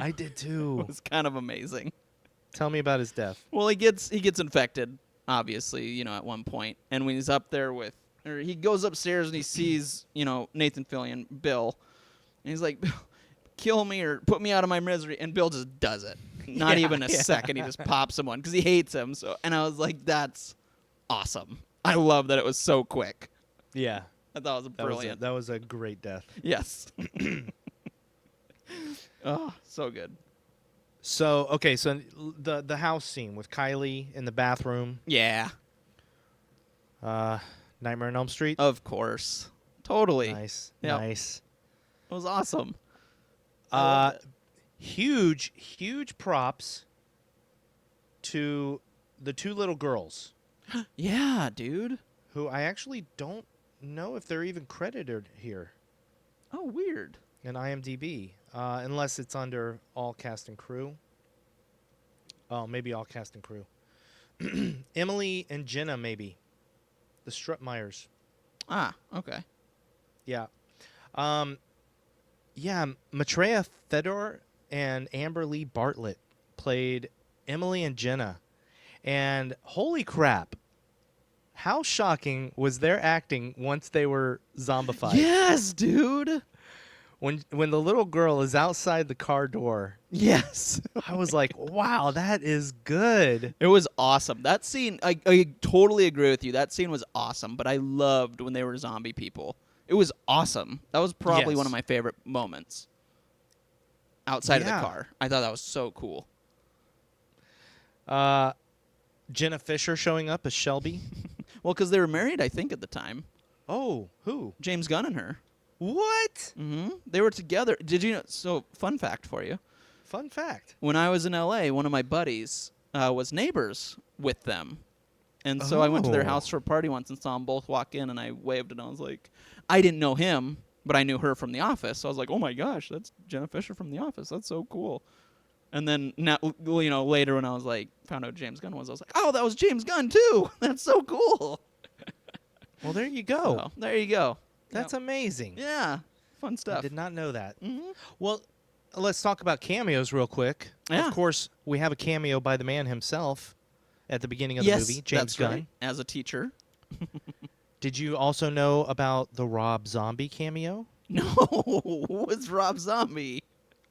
I did too. It was kind of amazing. Tell me about his death. Well, he gets infected, obviously, at one point. And when he's up there he goes upstairs and he sees, Nathan Fillion, Bill. And he's like, Bill, kill me or put me out of my misery. And Bill just does it. Not even a second. He just pops him one because he hates him. And I was like, that's awesome. I love that it was so quick. Yeah. I thought it was brilliant. That was a great death. Yes. Oh, so good. So, okay, so the house scene with Kylie in the bathroom. Yeah. Nightmare on Elm Street. Of course. Totally. Nice. Yep. Nice. It was awesome. Huge props to the two little girls Yeah, dude. who I actually don't know if they're even credited here Oh, weird. in IMDb, unless it's under all cast and crew. Oh, maybe all cast and crew. Emily and Jenna, maybe. The Strutmeyers. Ah, okay. Yeah. Maitreya Fedor and Amber Lee Bartlett played Emily and Jenna. And holy crap, how shocking was their acting once they were zombified? Yes, dude. When the little girl is outside the car door, Yes. I was like, wow, that is good. It was awesome. That scene, I totally agree with you. That scene was awesome, but I loved when they were zombie people. It was awesome. That was probably Yes. one of my favorite moments. Outside of Yeah. the car. I thought that was so cool. Jenna Fisher showing up as Shelby. Well, because they were married, I think, at the time. Oh, who? James Gunn and her. What? Mm-hmm. They were together. Did you know? So, fun fact for you. Fun fact. When I was in L.A., one of my buddies was neighbors with them. And so I went to their Oh. house for a party once and saw them both walk in, and I waved, and I was like, I didn't know him, but I knew her from The Office. So I was like, oh, my gosh, that's Jenna Fisher from The Office. That's so cool. And then, later when I was like, found out James Gunn was, I was like, oh, that was James Gunn, too. That's so cool. Well, there you go. So, there you go. That's amazing. Yeah. Fun I stuff. did not know that. Mm-hmm. Well, let's talk about cameos real quick. Yeah. Of course, we have a cameo by the man himself at the beginning of the Yes, movie, James that's Gunn. right. As a teacher. Did you also know about the Rob Zombie cameo? No, it's Rob Zombie.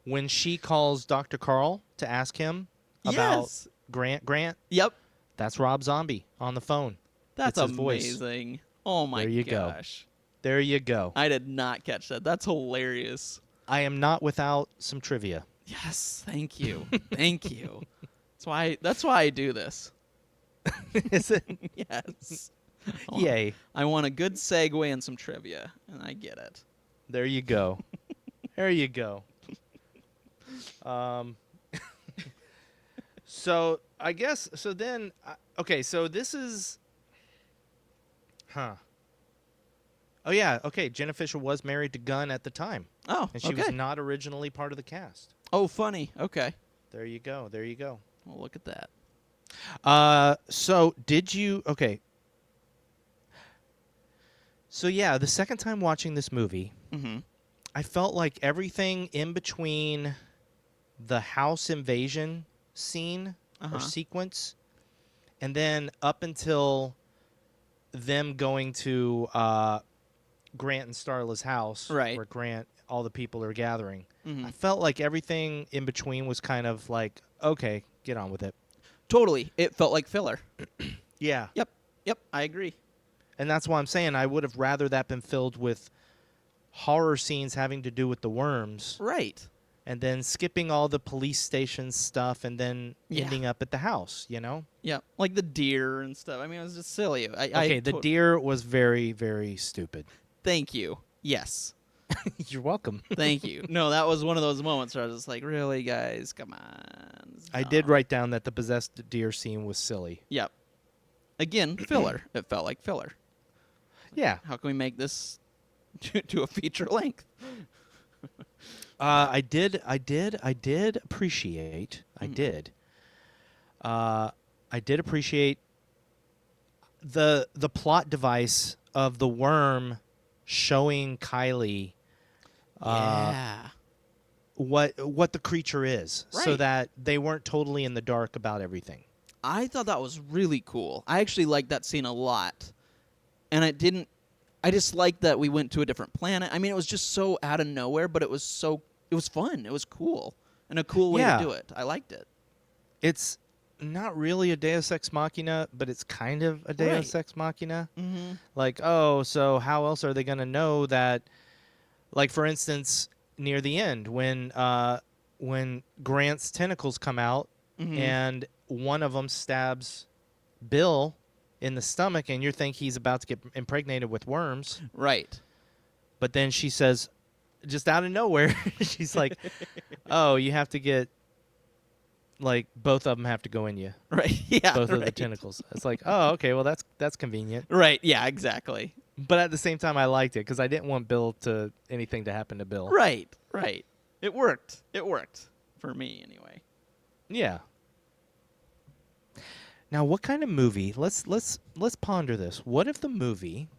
When she calls Dr. Carl to ask him about Yes. Grant, Yep. that's Rob Zombie on the phone. That's It's his voice. amazing. Oh my There you go. gosh. There you go. I did not catch that. That's hilarious. I am not without some trivia. Yes, thank you. Thank you. That's why I do this. Is it? Yes. Yay. I want a good segue and some trivia, and I get it. There you go. There you go. So I guess so. Then okay. So this is, Oh yeah. Okay. Jenna Fisher was married to Gunn at the time, Oh, and she was not originally part of the cast. Oh, funny. Okay. There you go. There you go. Well, look at that. So did you? Okay. So yeah, the second time watching this movie, I felt like everything in between the house invasion scene or sequence, and then up until them going to Grant and Starla's house, Right. where Grant, all the people are gathering. I felt like everything in between was kind of like, okay, get on with it. Totally. It felt like filler. Yeah. Yep. I agree. And that's why I'm saying I would have rather that been filled with horror scenes having to do with the worms, Right. and then skipping all the police station stuff and then Yeah. ending up at the house, you know? Yeah. Like the deer and stuff. I mean, it was just silly. Okay, the deer was very, very stupid. Thank you. Yes. You're welcome. Thank you. No, that was one of those moments where I was just like, really, guys? Come on. I did write down that the possessed deer scene was silly. Yep. Again, filler. It felt like filler. Yeah. How can we make this to a feature length? I did appreciate. I did appreciate the plot device of the worm showing Kylie what the creature is, so Right. that they weren't totally in the dark about everything. I thought that was really cool. I actually liked that scene a lot. And I just liked that we went to a different planet. I mean, it was just so out of nowhere, but it was fun. It was cool. And a cool way Yeah. to do it. I liked it. It's not really a Deus Ex Machina, but it's kind of a Deus Ex Machina. Mm-hmm. Like, oh, so how else are they going to know that? Like, for instance, near the end, when Grant's tentacles come out and one of them stabs Bill in the stomach, and you think he's about to get impregnated with worms. Right. But then she says, just out of nowhere, she's like, oh, you have to get, like, both of them have to go in you. Right. Yeah. Both of the right. tentacles. It's like, oh, okay, well, that's convenient. Right. Yeah, exactly. But at the same time, I liked it because I didn't want anything to happen to Bill. Right. Right. It worked. It worked. For me, anyway. Yeah. Now, what kind of movie? Let's ponder this. What if the movie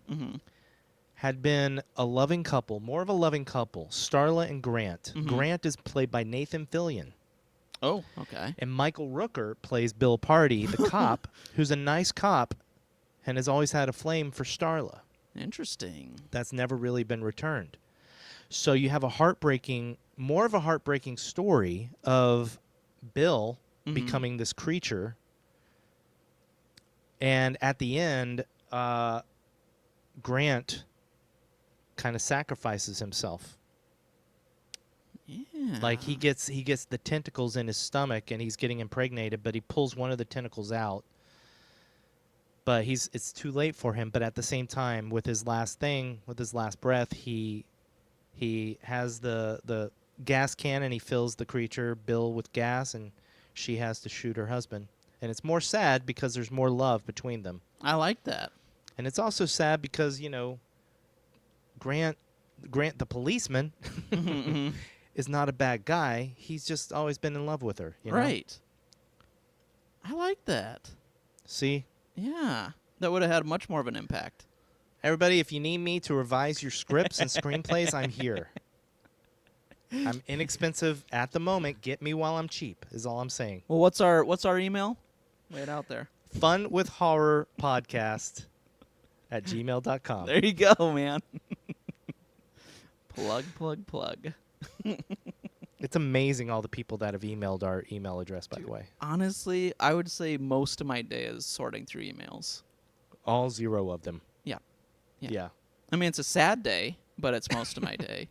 had been a loving couple, more of a loving couple, Starla and Grant? Grant is played by Nathan Fillion, Oh, okay. and Michael Rooker plays Bill Party, the cop, who's a nice cop and has always had a flame for Starla. Interesting. That's never really been returned. So you have more of a heartbreaking story of Bill becoming this creature. And at the end, Grant kind of sacrifices himself. Yeah. Like he gets the tentacles in his stomach and he's getting impregnated, but he pulls one of the tentacles out. But it's too late for him. But at the same time, with his last breath, he has the gas can and he fills the creature Bill with gas, and she has to shoot her husband. And it's more sad because there's more love between them. I like that. And it's also sad because, Grant the policeman is not a bad guy. He's just always been in love with her. You know? Right. I like that. See? Yeah. That would have had much more of an impact. Everybody, if you need me to revise your scripts and screenplays, I'm here. I'm inexpensive at the moment. Get me while I'm cheap is all I'm saying. Well, what's our email? Lay it out there. funwithhorrorpodcast@gmail.com. There you go, man. Plug. It's amazing all the people that have emailed our email address, by the way. Honestly, I would say most of my day is sorting through emails. All 0 of them. Yeah. Yeah. I mean, it's a sad day, but it's most of my day.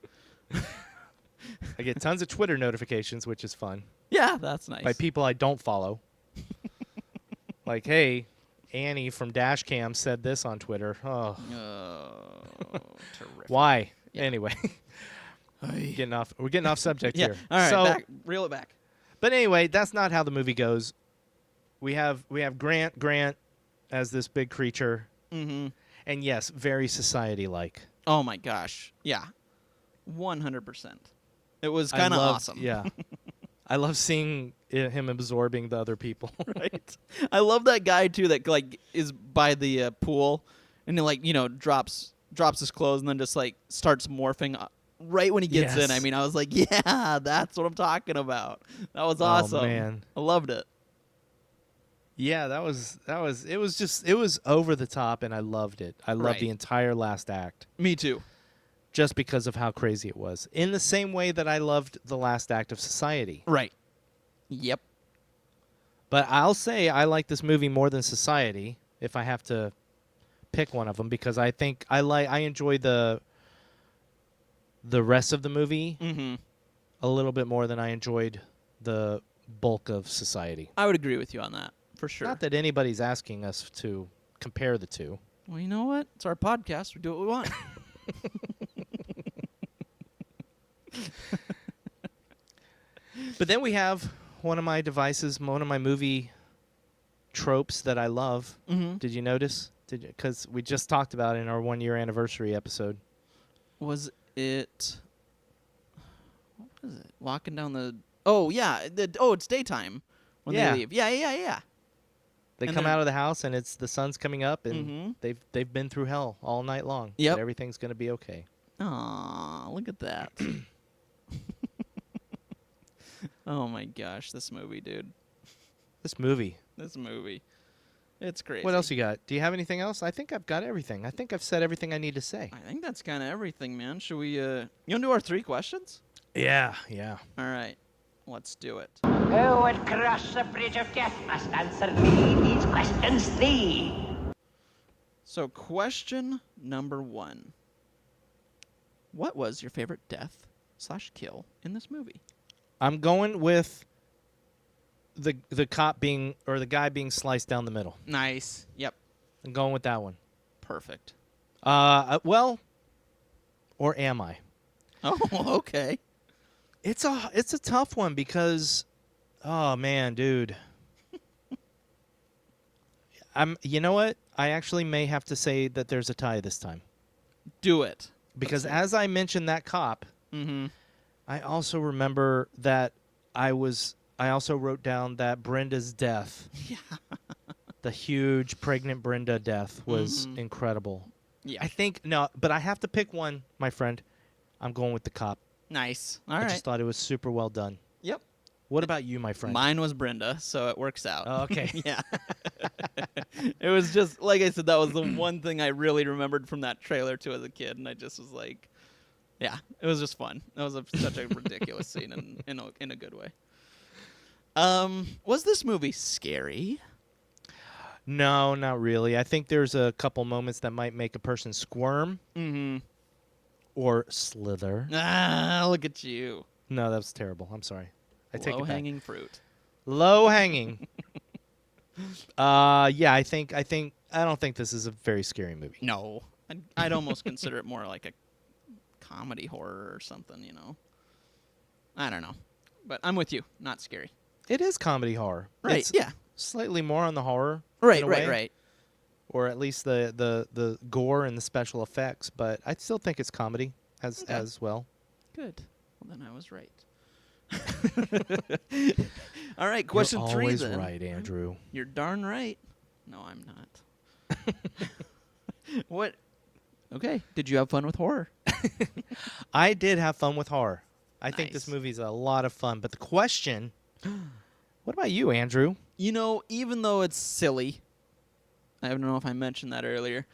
I get tons of Twitter notifications, which is fun, Yeah, that's nice. by people I don't follow. Like, hey, Annie from Dashcam said this on Twitter. Oh, Terrific. why? Yeah. Anyway, we're getting off subject Yeah. here. All right, So, reel it back. but anyway, that's not how the movie goes. We have Grant as this big creature, Mm-hmm. and yes, very society-like. Oh my gosh. Yeah. 100%. It was I kind of love- awesome. Yeah, I love seeing him absorbing the other people. Right. I love that guy too that like is by the pool and he like, drops his clothes and then just like starts morphing right when he gets in. Yes. I mean, I was like, yeah, that's what I'm talking about. That was awesome. Oh man. I loved it. Yeah, it was over the top, and I loved it. I loved Right. the entire last act Me too. just because of how crazy it was. In the same way that I loved the last act of Society. Right. Yep. But I'll say I like this movie more than Society if I have to pick one of them, because I think I enjoy the rest of the movie Mm-hmm. a little bit more than I enjoyed the bulk of Society. I would agree with you on that for sure. Not that anybody's asking us to compare the two. Well, you know what? It's our podcast. We do what we want. But then we have one of my movie tropes that I love. Mm-hmm. Did you notice? Because we just talked about it in our 1-year anniversary episode. Was it? What was it? Walking down the. Oh yeah. It's daytime when Yeah. they leave. Yeah. They And come they're- out of the house and the sun's coming up, and Mhm. they've been through hell all night long. Yep. But everything's gonna be okay. Aw, look at that. Oh my gosh, this movie, dude. This movie. This movie. It's crazy. What else you got? Do you have anything else? I think I've got everything. I think I've said everything I need to say. I think that's kind of everything, man. Should we? You want to do our 3 questions? Yeah. All right, let's do it. Who would cross the bridge of death must answer me these questions 3. So, question number 1. What was your favorite death/kill in this movie? I'm going with the cop being, or the guy being sliced down the middle. Nice. Yep. I'm going with that one. Perfect. Well, or am I? Oh, okay. It's a tough one because, oh man, dude. You know what? I actually may have to say that there's a tie this time, Do it. because as I mentioned that cop, Mm-hmm. I also remember that I also wrote down that Brenda's death. Yeah. The huge pregnant Brenda death was Mhm. incredible. Yeah. I think but I have to pick one, my friend. I'm going with the cop. Nice. All I right. just thought it was super well done. Yep. What about you, my friend? Mine was Brenda, so it works out. Oh, okay. Yeah. It was just, like I said, that was the one thing I really remembered from that trailer, too, as a kid. And I just was like, yeah, it was just fun. That was such a ridiculous scene in a good way. Was this movie scary? No, not really. I think there's a couple moments that might make a person squirm Mm-hmm. or slither. Ah, look at you. No, that was terrible. I'm sorry. I take it back. Low-hanging fruit. Low hanging. Yeah, I don't think this is a very scary movie. No. I'd almost consider it more like a comedy horror or something, I don't know. But I'm with you. Not scary. It is comedy horror. Right, It's yeah. slightly more on the horror. Right, in a way, right. Or at least the gore and the special effects, but I still think it's comedy as well. Good. Well, then I was right. All right, question You're 3 always then. right, Andrew. You're darn right. No, I'm not. What? Okay. Did you have fun with horror? I did have fun with horror. I think this Nice. movie's a lot of fun. But the question, what about you, Andrew? Even though it's silly, I don't know if I mentioned that earlier.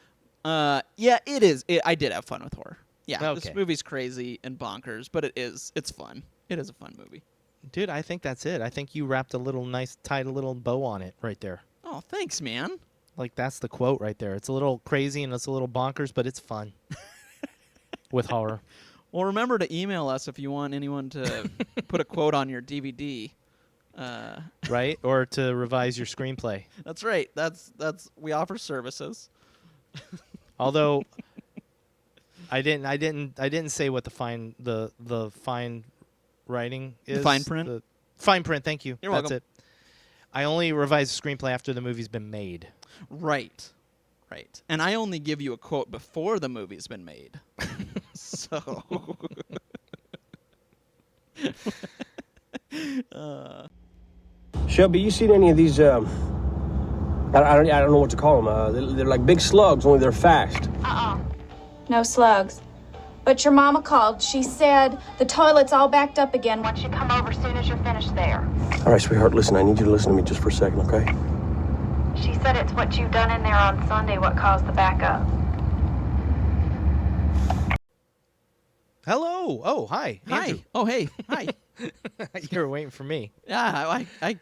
Yeah, it is. I did have fun with horror. Yeah, Okay. this movie's crazy and bonkers, but it's fun. It is a fun movie. Dude, I think that's it. I think you wrapped tied a little bow on it right there. Oh, thanks, man. Like, that's the quote right there. It's a little crazy and it's a little bonkers, but it's fun. with horror. Well, remember to email us if you want anyone to put a quote on your DVD. Right? Or to revise your screenplay. That's right. That's we offer services. Although I didn't say what the fine writing is. The fine print? The fine print, thank you. You're That's welcome. it. I only revise the screenplay after the movie's been made. Right. And I only give you a quote before the movie's been made. So Shelby, you seen any of these? I don't know what to call them. They're like big slugs, only they're fast. No slugs. But your mama called. She said the toilet's all backed up again. Once you come over, soon as you're finished there. All right, sweetheart, listen. I need you to listen to me just for a second, okay? She said it's what you've done in there on Sunday what caused the backup. Hello. Oh, hi. Andrew. hi. Oh, hey. Hi. You were waiting for me. Yeah, I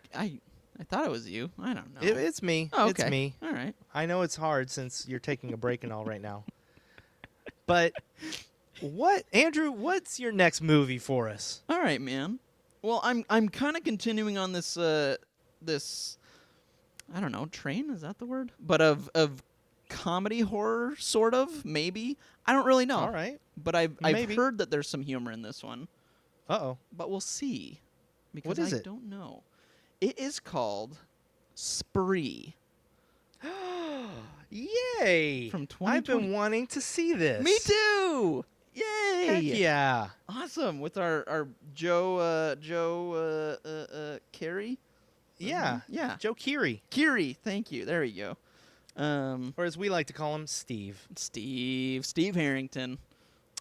thought it was you. I don't know. It's me. Oh, okay. It's me. All right. I know it's hard since you're taking a break and all right now. But Andrew, what's your next movie for us? All right, man. Well, I'm kind of continuing on this this I don't know, train, is that the word? But of comedy horror sort of, maybe. I don't really know. All right. But I've Maybe. heard that there's some humor in this one. Uh-oh. But we'll see. Because What is I it? don't know. It is called Spree. Yay! From I've 2020. been wanting to see this. Me too. Yay! Heck yeah. Awesome with our Joe Carey. Yeah. Yeah. Joe Keery. Kiri, thank you. There you go. Or as we like to call him, Steve. Steve Harrington.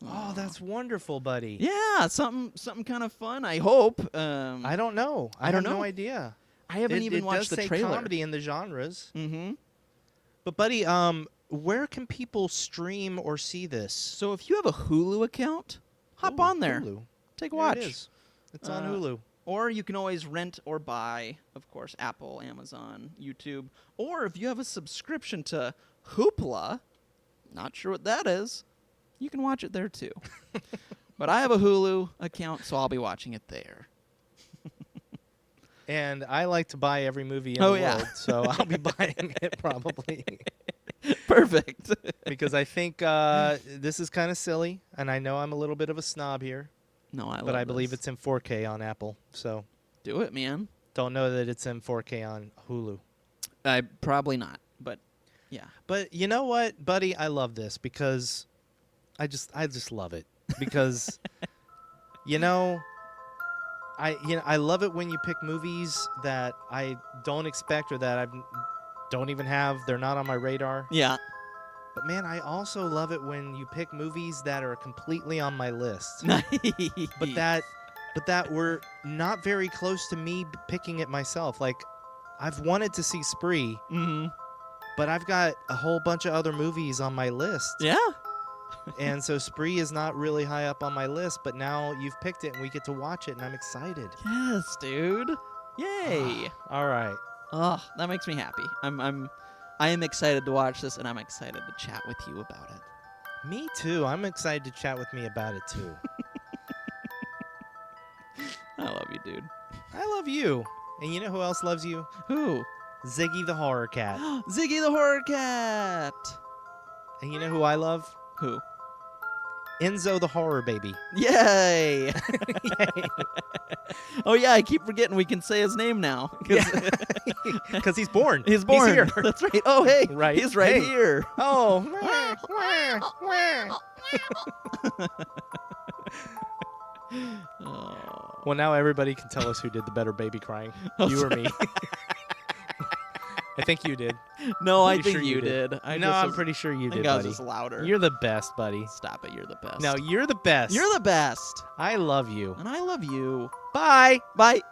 Oh, that's wonderful, buddy. Yeah, something kind of fun. I hope. I don't know. I don't have no know. idea. I haven't It even watched does the say trailer. comedy in the genres. Mm-hmm. But buddy, where can people stream or see this? So if you have a Hulu account, hop Ooh, on there. Hulu. Take a There watch. It is. It's on Uh, Hulu. Or you can always rent or buy, of course, Apple, Amazon, YouTube. Or if you have a subscription to Hoopla, not sure what that is, you can watch it there too. But I have a Hulu account, so I'll be watching it there. And I like to buy every movie in Oh, the yeah. world, so I'll be buying it probably. Perfect. Because I think this is kind of silly, and I know I'm a little bit of a snob here, No, but I believe it's in 4K on Apple, so Do it, man. don't know that it's in 4K on Hulu. Probably not, but yeah. But you know what, buddy? I love this because I just love it because I love it when you pick movies that I don't expect or that I don't even have. They're not on my radar. Yeah. But man, I also love it when you pick movies that are completely on my list, but that were not very close to me picking it myself. Like, I've wanted to see Spree, Mm-hmm. but I've got a whole bunch of other movies on my list. Yeah. And so Spree is not really high up on my list, but now you've picked it and we get to watch it and I'm excited. Yes, dude. Yay. All right. Oh, that makes me happy. I am excited to watch this, and I'm excited to chat with you about it. Me too. I'm excited to chat with me about it too. I love you, dude. I love you. And you know who else loves you? Who? Ziggy the Horror Cat. Ziggy the Horror Cat. And you know who I love? Who? Enzo the Horror Baby. Yay! Yay. Oh yeah, I keep forgetting we can say his name now. Because he's born. He's born. He's here. That's right. Oh hey, Right. He's right Hey. here. Oh. Oh. Well, now everybody can tell us who did the better baby crying. You or me. I think you did. No, I Pretty think sure you did. I'm pretty sure you I think did, I was buddy. just louder. You're the best, buddy. Stop it. You're the best. No, you're the best. You're the best. I love you. And I love you. Bye. Bye.